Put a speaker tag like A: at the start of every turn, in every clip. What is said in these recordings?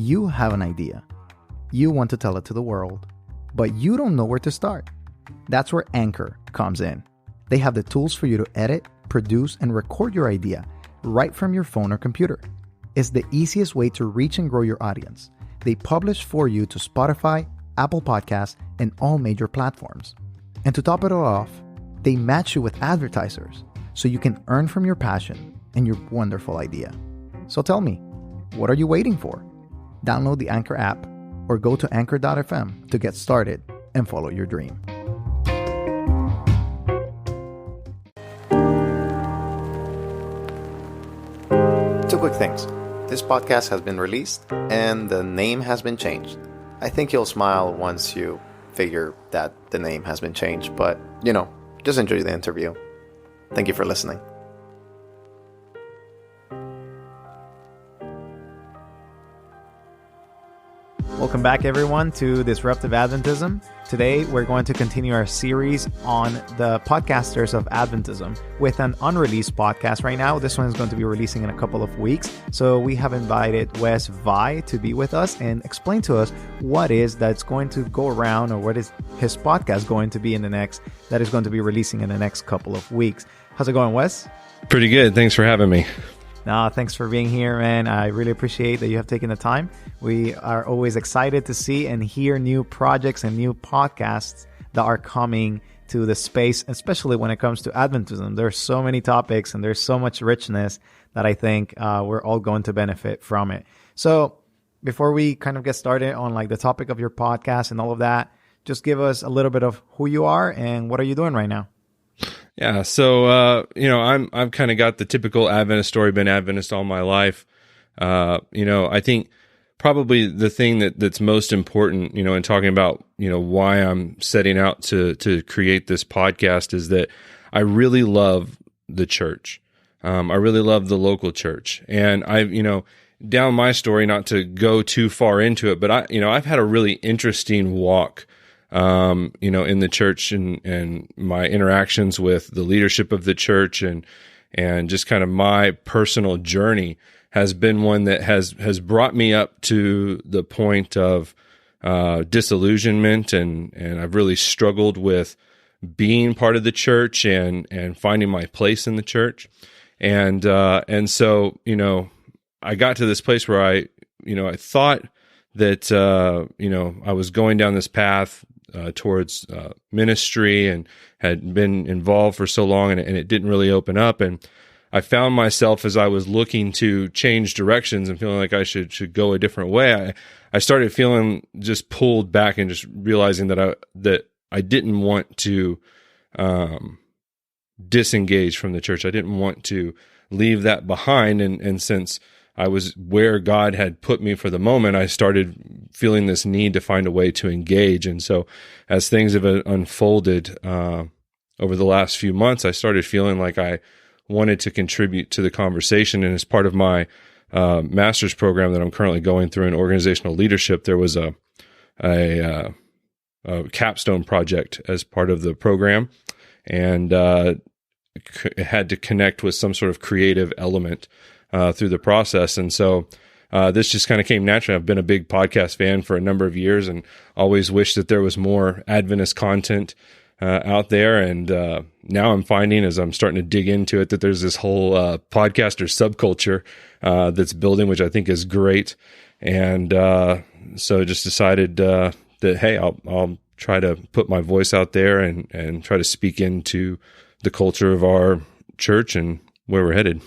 A: You have an idea. You want to tell it to the world, but you don't know where to start. That's where Anchor comes in. They have the tools for you to edit, produce, and record your idea right from your phone or computer. It's the easiest way to reach and grow your audience. They publish for you to Spotify, Apple Podcasts, and all major platforms. And to top it all off, they match you with advertisers so you can earn from your passion and your wonderful idea. So tell me, what are you waiting for? Download the Anchor app or go to anchor.fm to get started and follow your dream. Two quick things. This podcast has been released and the name has been changed. I think you'll smile once you figure that the name has been changed, but just enjoy the interview. Thank you for listening. Welcome back, everyone, to Disruptive Adventism. Today, we're going to continue our series on the podcasters of Adventism with an unreleased podcast right now. This one is going to be releasing in a couple of weeks. So we have invited Wes Via to be with us and explain to us what is that's going to go around, or what is his podcast going to be that is going to be releasing in the next couple of weeks. How's it going, Wes?
B: Pretty good. Thanks for having me.
A: No, thanks for being here, man. I really appreciate that you have taken the time. We are always excited to see and hear new projects and new podcasts that are coming to the space, especially when it comes to Adventism. There's so many topics and there's so much richness that I think we're all going to benefit from it. So before we kind of get started on the topic of your podcast and all of that, just give us a little bit of who you are and what are you doing right now?
B: Yeah, so I've kind of got the typical Adventist story. Been Adventist all my life. I think probably the thing that's most important, in talking about why I'm setting out to create this podcast is that I really love the church. I really love the local church, and down my story, not to go too far into it, but I've had a really interesting walk. In the church and my interactions with the leadership of the church and just kind of my personal journey has been one that has brought me up to the point of disillusionment, and I've really struggled with being part of the church and finding my place in the church. And so, I got to this place where I thought that, I was going down this path towards ministry and had been involved for so long, and it didn't really open up. And I found myself, as I was looking to change directions and feeling like I should go a different way, I started feeling just pulled back and just realizing that I didn't want to disengage from the church. I didn't want to leave that behind. And since I was where God had put me for the moment, I started feeling this need to find a way to engage. And so as things have unfolded over the last few months, I started feeling like I wanted to contribute to the conversation. And as part of my master's program that I'm currently going through in organizational leadership, there was a capstone project as part of the program, and it had to connect with some sort of creative element through the process. And so this just kind of came naturally. I've been a big podcast fan for a number of years and always wished that there was more Adventist content out there. And now I'm finding, as I'm starting to dig into it, that there's this whole podcaster subculture that's building, which I think is great. And so just decided that, hey, I'll try to put my voice out there and try to speak into the culture of our church and where we're headed.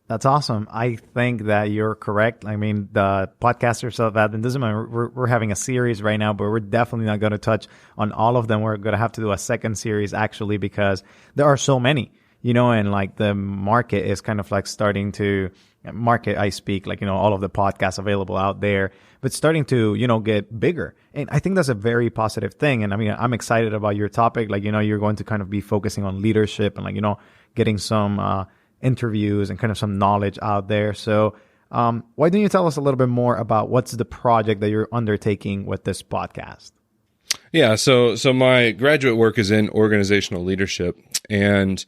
A: That's awesome. I think that you're correct. I mean, the podcasters of Adventism, we're having a series right now, but we're definitely not going to touch on all of them. We're going to have to do a second series, actually, because there are so many, and the market is kind of starting to market. I speak all of the podcasts available out there, but starting to, get bigger. And I think that's a very positive thing. And I mean, I'm excited about your topic. You're going to kind of be focusing on leadership and getting some, interviews and kind of some knowledge out there. So why don't you tell us a little bit more about what's the project that you're undertaking with this podcast?
B: Yeah, so my graduate work is in organizational leadership, and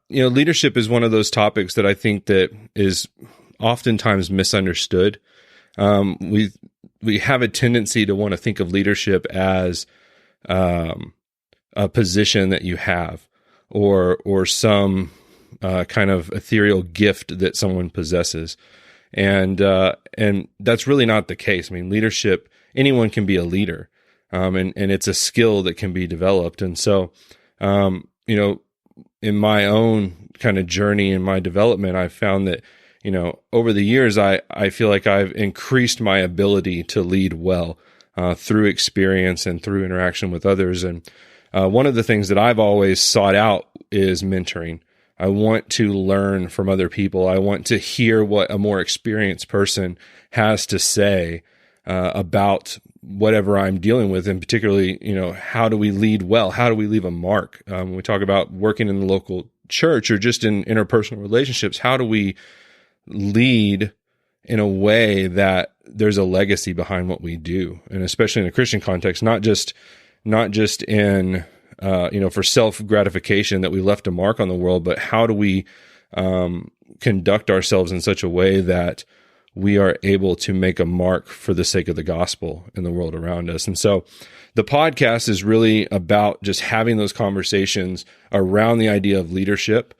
B: leadership is one of those topics that I think that is oftentimes misunderstood. we have a tendency to want to think of leadership as a position that you have, or some kind of ethereal gift that someone possesses, and that's really not the case. I mean, leadership, anyone can be a leader, and it's a skill that can be developed. And so, in my own kind of journey in my development, I've found that, over the years, I feel like I've increased my ability to lead well through experience and through interaction with others. And one of the things that I've always sought out is mentoring. I want to learn from other people. I want to hear what a more experienced person has to say about whatever I'm dealing with, and particularly, how do we lead well? How do we leave a mark? When we talk about working in the local church or just in interpersonal relationships, how do we lead in a way that there's a legacy behind what we do? And especially in a Christian context, not just in, for self-gratification that we left a mark on the world, but how do we conduct ourselves in such a way that we are able to make a mark for the sake of the gospel in the world around us? And so the podcast is really about just having those conversations around the idea of leadership,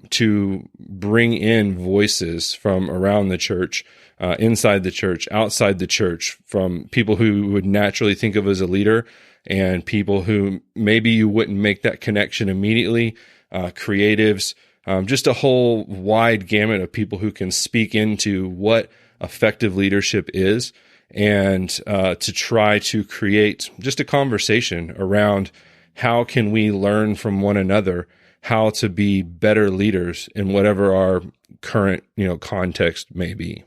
B: to bring in voices from around the church, inside the church, outside the church, from people who would naturally think of as a leader and people who maybe you wouldn't make that connection immediately, creatives, just a whole wide gamut of people who can speak into what effective leadership is, and to try to create just a conversation around how can we learn from one another how to be better leaders in whatever our current, context may be.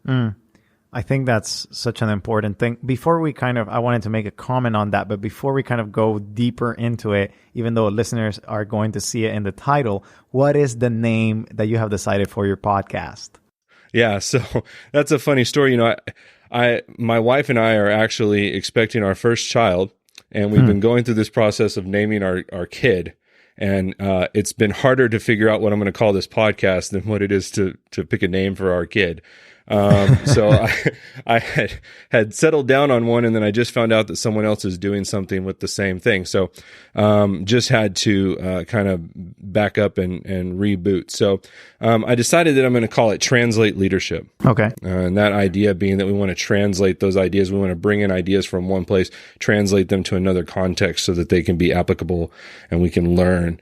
A: I think that's such an important thing. Before we I wanted to make a comment on that, but before we kind of go deeper into it, even though listeners are going to see it in the title, what is the name that you have decided for your podcast?
B: Yeah, so that's a funny story. My wife and I are actually expecting our first child, and we've been going through this process of naming our kid. And it's been harder to figure out what I'm going to call this podcast than what it is to pick a name for our kid. So I had settled down on one, and then I just found out that someone else is doing something with the same thing. So just had to kind of back up and reboot. So I decided that I'm going to call it Translate Leadership.
A: Okay.
B: And that idea being that we want to translate those ideas. We want to bring in ideas from one place, translate them to another context so that they can be applicable and we can learn,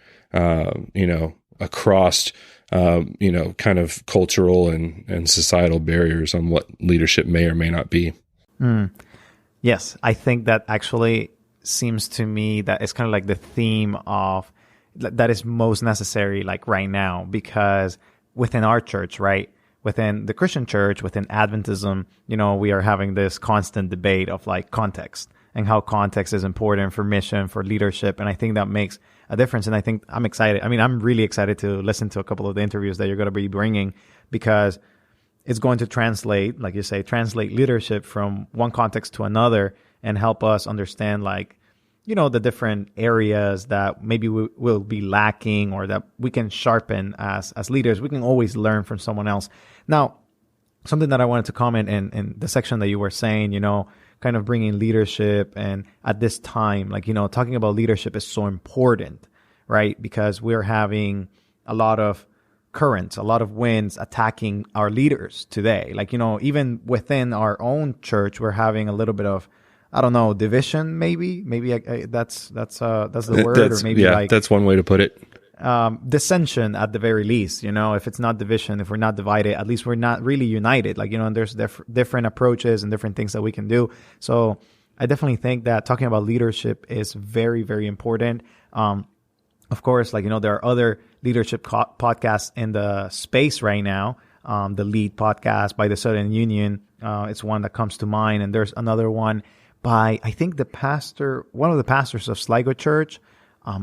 B: across kind of cultural and societal barriers on what leadership may or may not be.
A: Yes, I think that actually seems to me that it's kind of like the theme of that is most necessary like right now, because within our church, right, within the Christian church, within Adventism, we are having this constant debate of like context and how context is important for mission, for leadership. And I think that makes a difference. And I think I'm excited. I mean, I'm really excited to listen to a couple of the interviews that you're going to be bringing, because it's going to translate, like you say, translate leadership from one context to another and help us understand the different areas that maybe we will be lacking or that we can sharpen as leaders. We can always learn from someone else. Now, something that I wanted to comment in the section that you were saying, kind of bringing leadership, and at this time, talking about leadership is so important, right? Because we're having a lot of currents, a lot of winds attacking our leaders today. Even within our own church, we're having a little bit of, I don't know, division, maybe that's the word, or maybe
B: that's one way to put it.
A: Dissension at the very least, if it's not division, if we're not divided, at least we're not really united, and there's different approaches and different things that we can do. So I definitely think that talking about leadership is very, very important. Of course, there are other leadership podcasts in the space right now. The Lead podcast by the Southern Union, it's one that comes to mind. And there's another one by, I think one of the pastors of Sligo Church.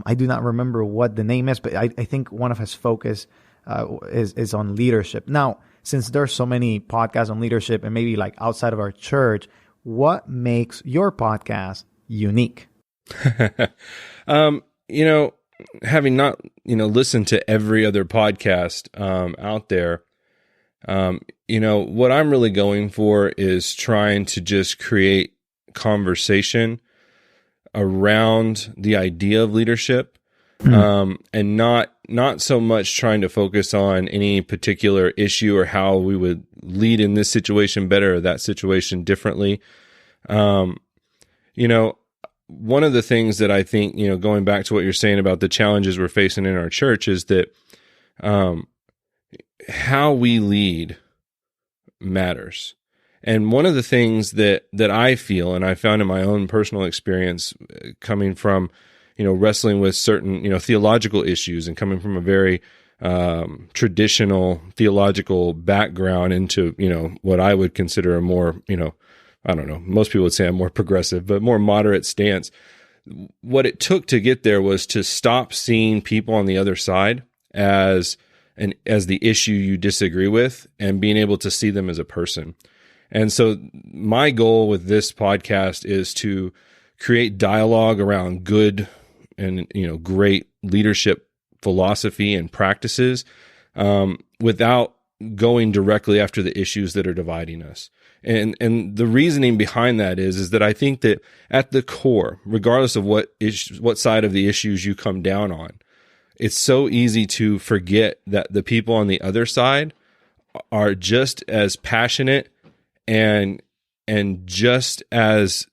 A: I do not remember what the name is, but I think one of his focus is on leadership. Now, since there's so many podcasts on leadership and maybe outside of our church, what makes your podcast unique? Having not, listened to every other podcast out there,
B: What I'm really going for is trying to just create conversation around the idea of leadership, and not so much trying to focus on any particular issue or how we would lead in this situation better or that situation differently. One of the things that I think, going back to what you're saying about the challenges we're facing in our church is that how we lead matters. And one of the things that I feel, and I found in my own personal experience, coming from, wrestling with certain, theological issues and coming from a very traditional theological background into, what I would consider a more, I don't know, most people would say I'm more progressive, but more moderate stance. What it took to get there was to stop seeing people on the other side as the issue you disagree with and being able to see them as a person. And so my goal with this podcast is to create dialogue around good and, great leadership philosophy and practices, without going directly after the issues that are dividing us. And the reasoning behind that is that I think that at the core, regardless of what side of the issues you come down on, it's so easy to forget that the people on the other side are just as passionate and just as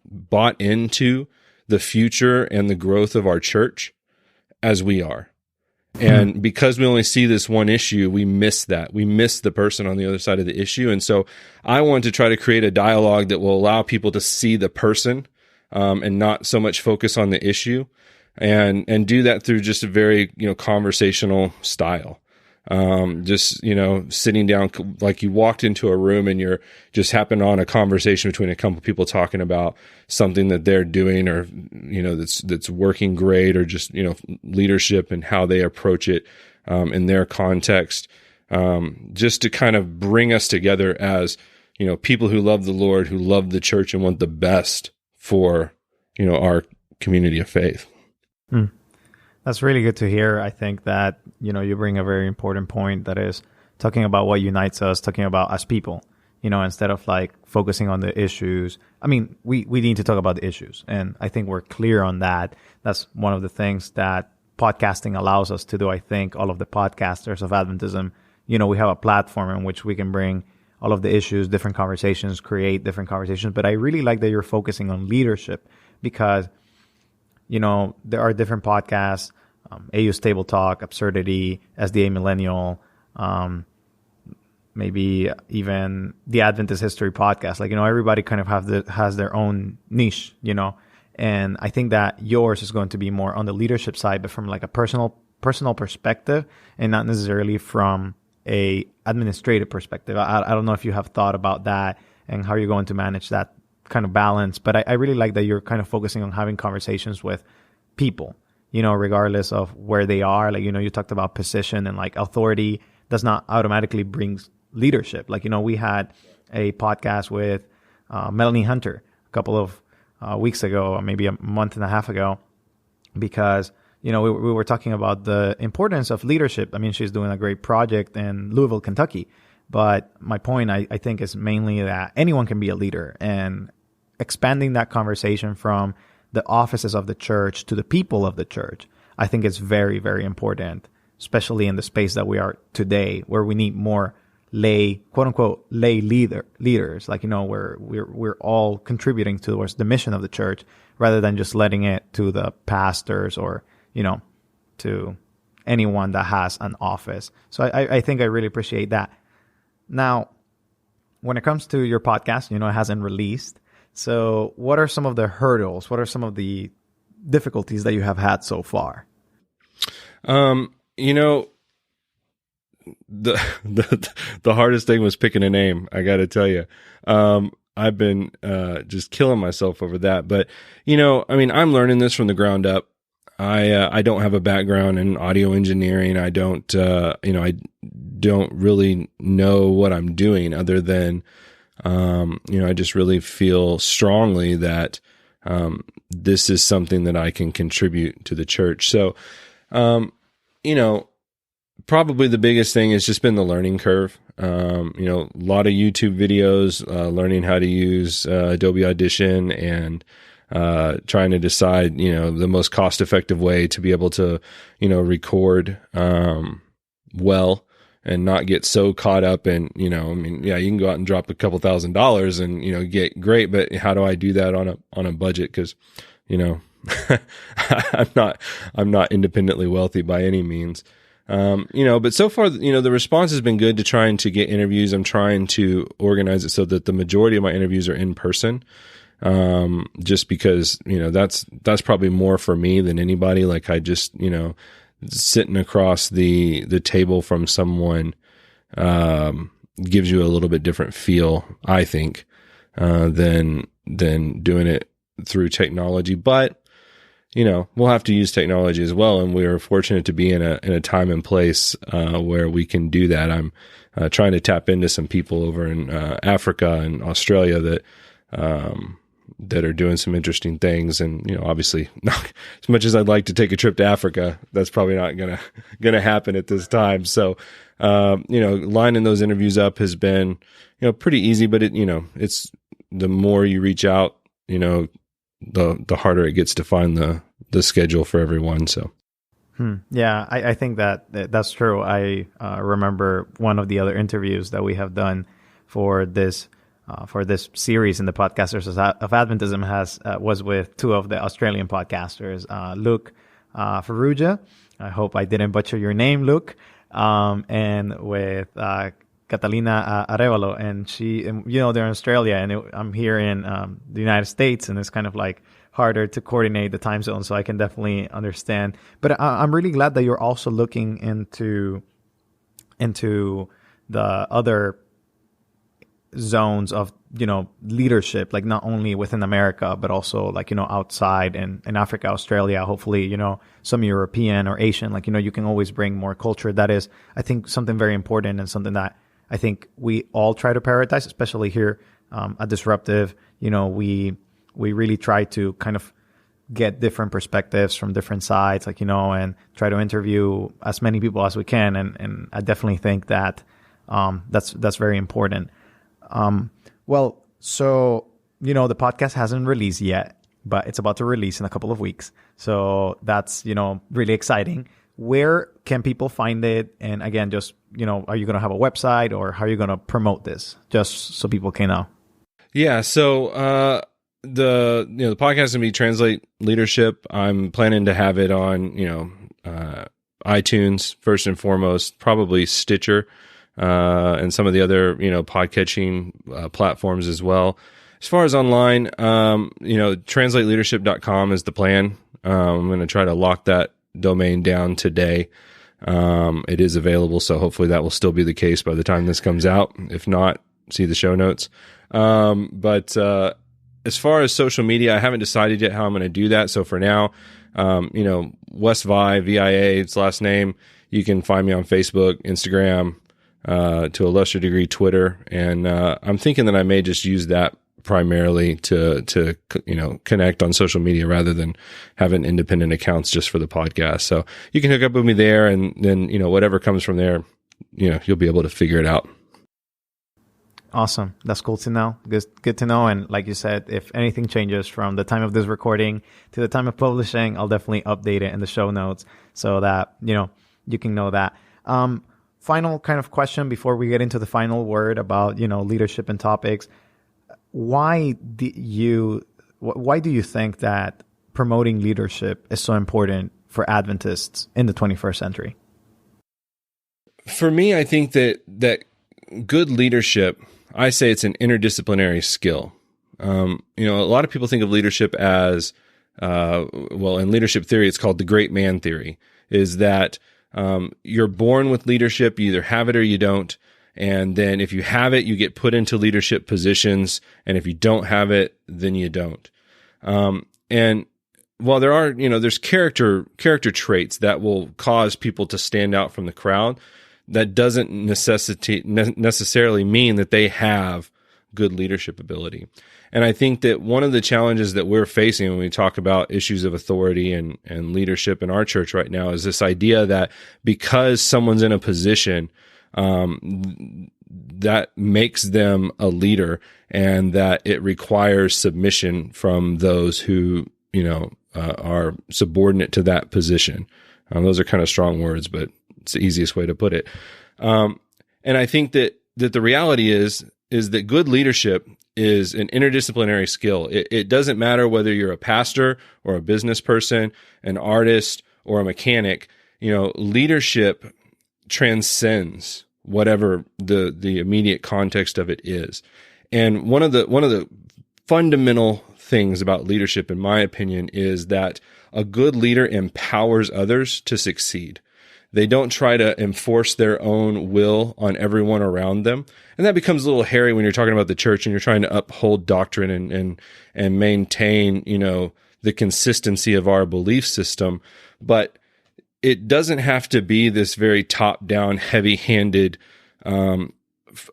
B: bought into the future and the growth of our church as we are. And because we only see this one issue, we miss that. We miss the person on the other side of the issue. And so I want to try to create a dialogue that will allow people to see the person, and not so much focus on the issue, and do that through just a very, conversational style. Just, sitting down, like you walked into a room and you're just happened on a conversation between a couple people talking about something that they're doing or, that's working great, or just, leadership and how they approach it, in their context. Just to kind of bring us together as, people who love the Lord, who love the church and want the best for, our community of faith.
A: That's really good to hear. I think that, you bring a very important point, that is talking about what unites us, talking about as people, instead of like focusing on the issues. I mean, we need to talk about the issues, and I think we're clear on that. That's one of the things that podcasting allows us to do. I think all of the podcasters of Adventism, we have a platform in which we can bring all of the issues, different conversations, create different conversations. But I really like that you're focusing on leadership, because there are different podcasts, AU's Table Talk, Absurdity, SDA Millennial, maybe even the Adventist History Podcast. Like, everybody kind of has their own niche, and I think that yours is going to be more on the leadership side, but from like a personal perspective, and not necessarily from a administrative perspective. I don't know if you have thought about that and how you're going to manage that kind of balance, but I really like that you're kind of focusing on having conversations with people, regardless of where they are. Like, you talked about position, and like authority does not automatically bring leadership. Like, we had a podcast with Melanie Hunter a couple of weeks ago, or maybe a month and a half ago, because, we were talking about the importance of leadership. I mean, she's doing a great project in Louisville, Kentucky. But my point, I think, is mainly that anyone can be a leader, and expanding that conversation from the offices of the church to the people of the church, I think it's very, very important, especially in the space that we are today, where we need more lay, quote unquote, lay leaders. Like, where we're all contributing towards the mission of the church, rather than just letting it to the pastors or, to anyone that has an office. So I think I really appreciate that. Now, when it comes to your podcast, it hasn't released. So what are some of the hurdles? What are some of the difficulties that you have had so far?
B: The hardest thing was picking a name, I got to tell you. I've been just killing myself over that. But, I'm learning this from the ground up. I don't have a background in audio engineering. I don't, I don't really know what I'm doing, other than, I just really feel strongly that this is something that I can contribute to the church. So, probably the biggest thing has just been the learning curve. A lot of YouTube videos, learning how to use Adobe Audition and trying to decide, the most cost effective way to be able to, record well and not get so caught up in, you can go out and drop a couple $1,000s and, get great, but how do I do that on a budget? Cause, I'm not independently wealthy by any means. But so far, the response has been good to trying to get interviews. I'm trying to organize it so that the majority of my interviews are in person. Just because, that's probably more for me than anybody. Like I just, sitting across the table from someone, gives you a little bit different feel, I think, than doing it through technology. But, we'll have to use technology as well. And we are fortunate to be in a time and place, where we can do that. I'm, trying to tap into some people over in, Africa and Australia that are doing some interesting things. And, obviously not as much as I'd like to take a trip to Africa, that's probably not gonna happen at this time. So, lining those interviews up has been, pretty easy, but it's the more you reach out, the harder it gets to find the schedule for everyone. So.
A: Yeah, I think that's true. I remember one of the other interviews that we have done for this series in the Podcasters of Adventism was with two of the Australian podcasters, Luke Ferrugia. I hope I didn't butcher your name, Luke. And with Catalina Arevalo, and they're in Australia, and I'm here in the United States, and it's kind of like harder to coordinate the time zone, so I can definitely understand. But I'm really glad that you're also looking into the other zones of leadership, like not only within America but also like outside in Africa, Australia, hopefully some European or Asian, like you can always bring more culture. That is, I think, something very important and something that I think we all try to prioritize, especially here at Disruptive. We really try to kind of get different perspectives from different sides, and try to interview as many people as we can, and I definitely think that that's very important. So, the podcast hasn't released yet, but it's about to release in a couple of weeks. So that's, really exciting. Where can people find it? And again, just, are you going to have a website, or how are you going to promote this? Just so people can know.
B: Yeah. So, the podcast is going to be Translate Leadership. I'm planning to have it on, iTunes first and foremost, probably Stitcher, and some of the other, podcatching platforms as well. As far as online, translateleadership.com is the plan. I'm going to try to lock that domain down today. It is available, so hopefully that will still be the case by the time this comes out. If not, see the show notes. But as far as social media, I haven't decided yet how I'm going to do that. So for now, Wes Via, VIA, it's last name. You can find me on Facebook, Instagram, to a lesser degree, Twitter. And I'm thinking that I may just use that primarily to connect on social media rather than having independent accounts just for the podcast. So you can hook up with me there, and then, whatever comes from there, you'll be able to figure it out.
A: Awesome. That's cool to know. Good to know. And like you said, if anything changes from the time of this recording to the time of publishing, I'll definitely update it in the show notes so that, you can know that. Final kind of question before we get into the final word about, leadership and topics. Why do you think that promoting leadership is so important for Adventists in the 21st century?
B: For me, I think that good leadership, I say it's an interdisciplinary skill. A lot of people think of leadership as, in leadership theory, it's called the great man theory, is that you're born with leadership, you either have it or you don't. And then if you have it, you get put into leadership positions. And if you don't have it, then you don't. And while there are, there's character traits that will cause people to stand out from the crowd, that doesn't necessarily mean that they have good leadership ability. And I think that one of the challenges that we're facing when we talk about issues of authority and leadership in our church right now is this idea that because someone's in a position, that makes them a leader, and that it requires submission from those who, are subordinate to that position. Those are kind of strong words, but it's the easiest way to put it. And I think that the reality is that good leadership is an interdisciplinary skill. It doesn't matter whether you're a pastor or a business person, an artist or a mechanic. Leadership transcends whatever the immediate context of it is. And one of the fundamental things about leadership, in my opinion, is that a good leader empowers others to succeed. They don't try to enforce their own will on everyone around them. And that becomes a little hairy when you're talking about the church and you're trying to uphold doctrine and maintain, the consistency of our belief system. But it doesn't have to be this very top-down, heavy-handed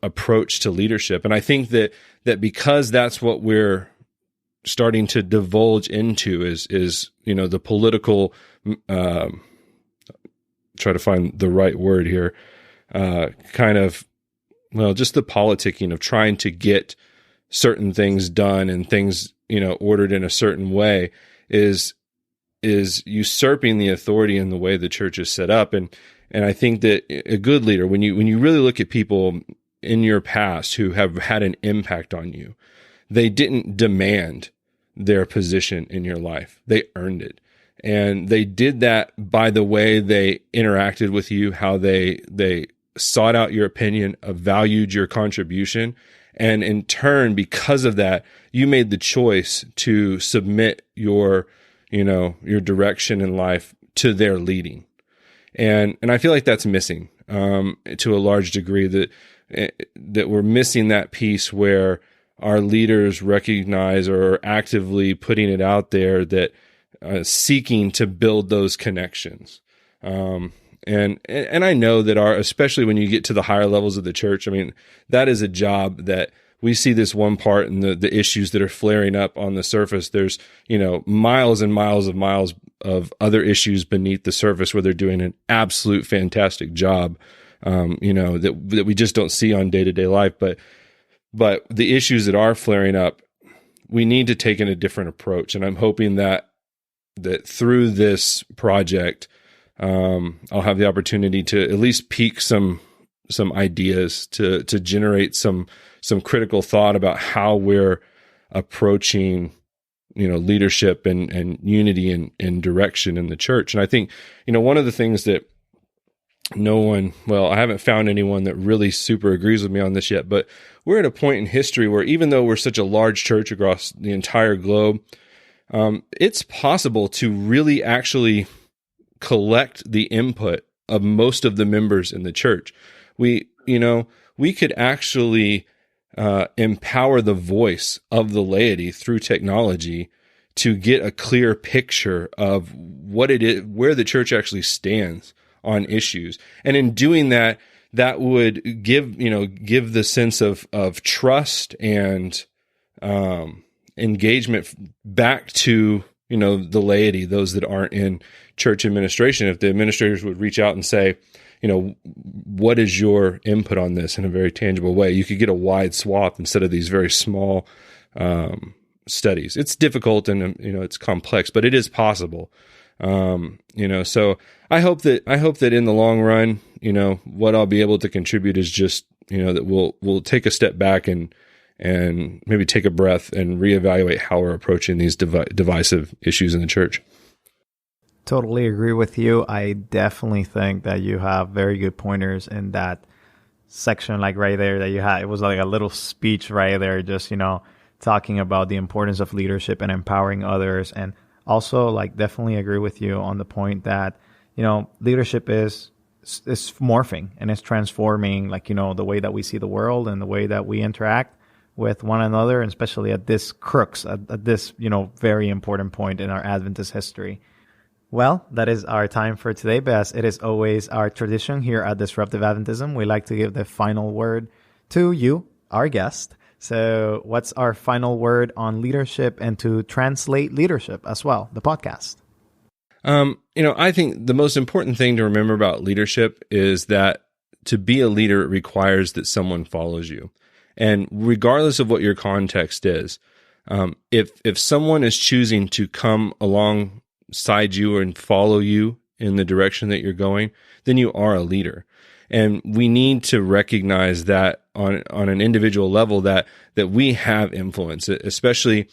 B: approach to leadership. And I think that because that's what we're starting to divulge into is the political, try to find the right word here, just the politicking of trying to get certain things done and things, ordered in a certain way is usurping the authority in the way the church is set up. And I think that a good leader, when you really look at people in your past who have had an impact on you, they didn't demand their position in your life. They earned it. And they did that by the way they interacted with you, how they sought out your opinion, valued your contribution. And in turn, because of that, you made the choice to submit your direction in life to their leading. And I feel like that's missing to a large degree, that we're missing that piece where our leaders recognize or are actively putting it out there that seeking to build those connections. And I know that especially when you get to the higher levels of the church, that is a job that we see this one part and the issues that are flaring up on the surface. There's, miles and miles of other issues beneath the surface where they're doing an absolute fantastic job, that we just don't see on day-to-day life. But the issues that are flaring up, we need to take in a different approach. And I'm hoping that through this project, I'll have the opportunity to at least pique some ideas to generate some critical thought about how we're approaching, leadership and unity and direction in the church. And I think, one of the things that I haven't found anyone that really super agrees with me on this yet, but we're at a point in history where even though we're such a large church across the entire globe, it's possible to really actually collect the input of most of the members in the church. We could actually empower the voice of the laity through technology to get a clear picture of what it is, where the church actually stands on issues. And in doing that, that would give the sense of trust and engagement back to, the laity, those that aren't in church administration. If the administrators would reach out and say, what is your input on this in a very tangible way, you could get a wide swath instead of these very small studies. It's difficult and, it's complex, but it is possible. So I hope that in the long run, what I'll be able to contribute is just, that we'll take a step back and maybe take a breath and reevaluate how we're approaching these divisive issues in the church.
A: Totally agree with you. I definitely think that you have very good pointers in that section, like right there that you had. It was like a little speech right there, just, talking about the importance of leadership and empowering others. And also, like, definitely agree with you on the point that, leadership is morphing and it's transforming, like, the way that we see the world and the way that we interact with one another, and especially at this at this, very important point in our Adventist history. Well, that is our time for today, but as it is always our tradition here at Disruptive Adventism, we like to give the final word to you, our guest. So what's our final word on leadership and to translate leadership as well, the podcast?
B: I think the most important thing to remember about leadership is that to be a leader, it requires that someone follows you. And regardless of what your context is, if someone is choosing to come alongside you and follow you in the direction that you're going, then you are a leader. And we need to recognize that on an individual level that we have influence, especially,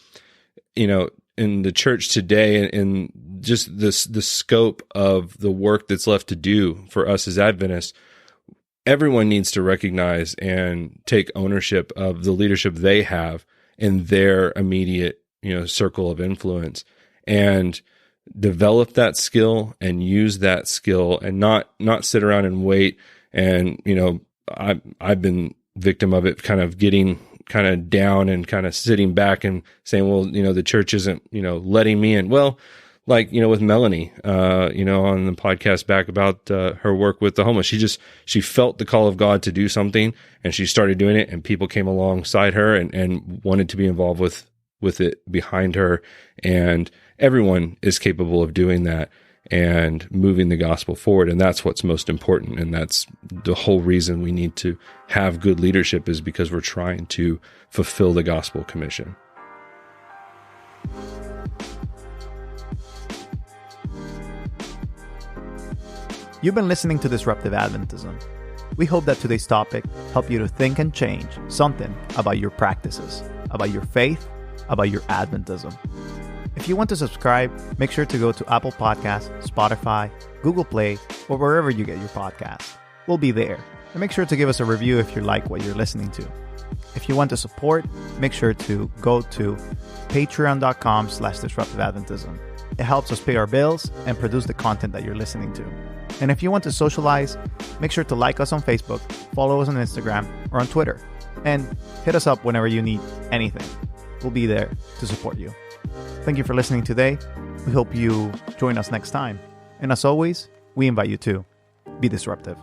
B: in the church today, and just the scope of the work that's left to do for us as Adventists. Everyone needs to recognize and take ownership of the leadership they have in their immediate, circle of influence, and develop that skill and use that skill, and not sit around and wait. And, I've been victim of it, kind of getting kind of down and kind of sitting back and saying, well, the church isn't, letting me in. Well, like, with Melanie, on the podcast back about her work with the homeless, she felt the call of God to do something, and she started doing it, and people came alongside her and wanted to be involved with it behind her. And everyone is capable of doing that and moving the gospel forward. And that's what's most important. And that's the whole reason we need to have good leadership, is because we're trying to fulfill the gospel commission.
A: You've been listening to Disruptive Adventism. We hope that today's topic helped you to think and change something about your practices, about your faith, about your Adventism. If you want to subscribe, make sure to go to Apple Podcasts, Spotify, Google Play, or wherever you get your podcasts. We'll be there. And make sure to give us a review if you like what you're listening to. If you want to support, make sure to go to patreon.com/disruptiveadventism. It helps us pay our bills and produce the content that you're listening to. And if you want to socialize, make sure to like us on Facebook, follow us on Instagram or on Twitter, and hit us up whenever you need anything. We'll be there to support you. Thank you for listening today. We hope you join us next time. And as always, we invite you to be disruptive.